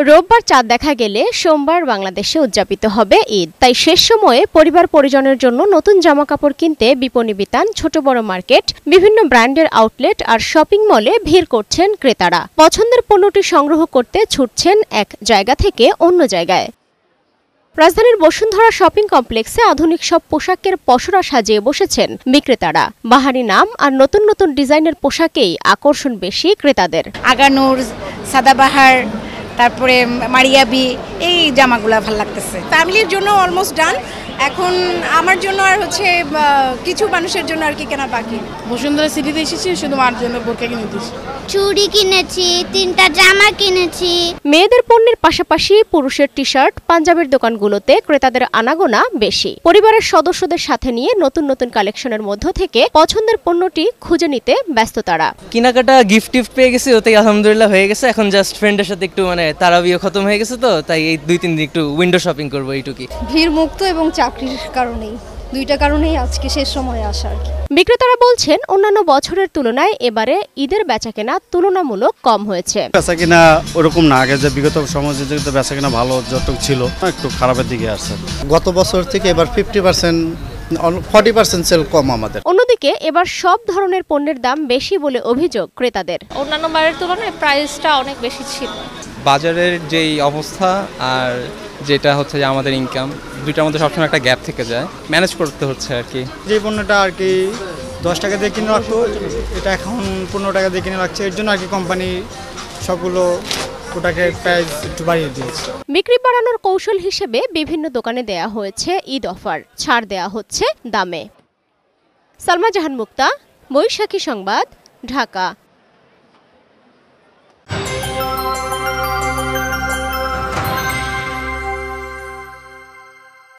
রোববার চাঁদ দেখা গেলে সোমবার বাংলাদেশে উদযাপিত হবে ঈদ। তাই শেষ সময়ে পরিবার পরিজনের জন্য নতুন জামাকাপড় কিনতে বিপণী বিতান, ছোট বড় মার্কেট, বিভিন্ন ব্র্যান্ডের আউটলেট আর শপিং মলে ভিড় করছেন ক্রেতারা। পছন্দের পণ্যটি সংগ্রহ করতে ছুটছেন এক জায়গা থেকে অন্য জায়গায়। রাজধানীর বসুন্ধরা শপিং কমপ্লেক্সে আধুনিক সব পোশাকের পসরা সাজিয়ে বসেছেন বিক্রেতারা। বাহারি নাম আর নতুন নতুন ডিজাইনের পোশাকেই আকর্ষণ বেশি ক্রেতাদের। আগানুর, সাদাবাহার, তারপরে মারিয়াবি, এই জামাগুলা ভালো লাগতেছে। ফ্যামিলির জন্য অলমোস্ট ডান। এখন আমার জন্য আর কিছু মানুষের জন্য আর কি কেনা বাকি। বসুন্ধরা সিটিতে এসেছি শুধু মার জন্য বোরকা কিনে দিয়েছি। চুড়ি কিনেছি, 3টা জামা কিনেছি। মেয়েদের পণ্যের পাশাপাশি পুরুষের টি শার্ট, পাঞ্জাবির দোকানগুলোতে ক্রেতাদের আনাগোনা বেশি। পরিবারের সদস্যদের সাথে নিয়ে নতুন নতুন কালেকশনের মধ্য থেকে পছন্দের পণ্যটি খুঁজে নিতে ব্যস্ত তারা। কেনাকাটা গিফট পেয়ে গেছি, ওতেই আলহামদুলিল্লাহ হয়ে গেছে। এখন জাস্ট ফ্রেন্ডের সাথে একটু তারাবিও খতম হয়ে গেছে, তো তাই এই 2-3 দিন একটু উইন্ডো শপিং করবো এইটুকুই। ভিড় মুক্ত এবং চাকরির কারণেই, দুইটা কারণেই আজকে শেষ সময়ে আসা আর কি। বিক্রেতারা বলছেন অন্যান্য বছরের তুলনায় এবারে ঈদের বেচাকেনা তুলনামূলক কম হয়েছে। বেচাকেনা ওরকম না, আগে যে বিগত সময়ে যে বেচাকেনা ভালো যতটুকু ছিল একটু খারাপের দিকে আসছে। গত বছর থেকে এবার 50%, 40% সেল কম আমাদের। অন্যদিকে এবার সব ধরনের পণ্যের দাম বেশি বলে অভিযোগ ক্রেতাদের। অন্যান্য বারের তুলনায় প্রাইসটা অনেক বেশি ছিল। বাজারের যেই অবস্থা আর যেটা হচ্ছে যে আমাদের ইনকাম, দুইটার মধ্যে সবসময় একটা গ্যাপ থেকে যায়, ম্যানেজ করতে হচ্ছে আর কি। যে পণ্যটা আর কি 10 টাকা দিয়ে কিনে রাখতো, এটা এখন 15 টাকা দিয়ে কিনে রাখছে। এর জন্য আর কি কোম্পানি সবগুলো ওটাকে প্রাইস একটু বাড়িয়ে দিয়েছে। বিক্রি বাড়ানোর কৌশল হিসেবে বিভিন্ন দোকানে দেয়া হয়েছে ঈদ অফার, ছাড় দেয়া হচ্ছে দামে। সালমা জাহান মুক্তা, বৈশাখী সংবাদ, ঢাকা।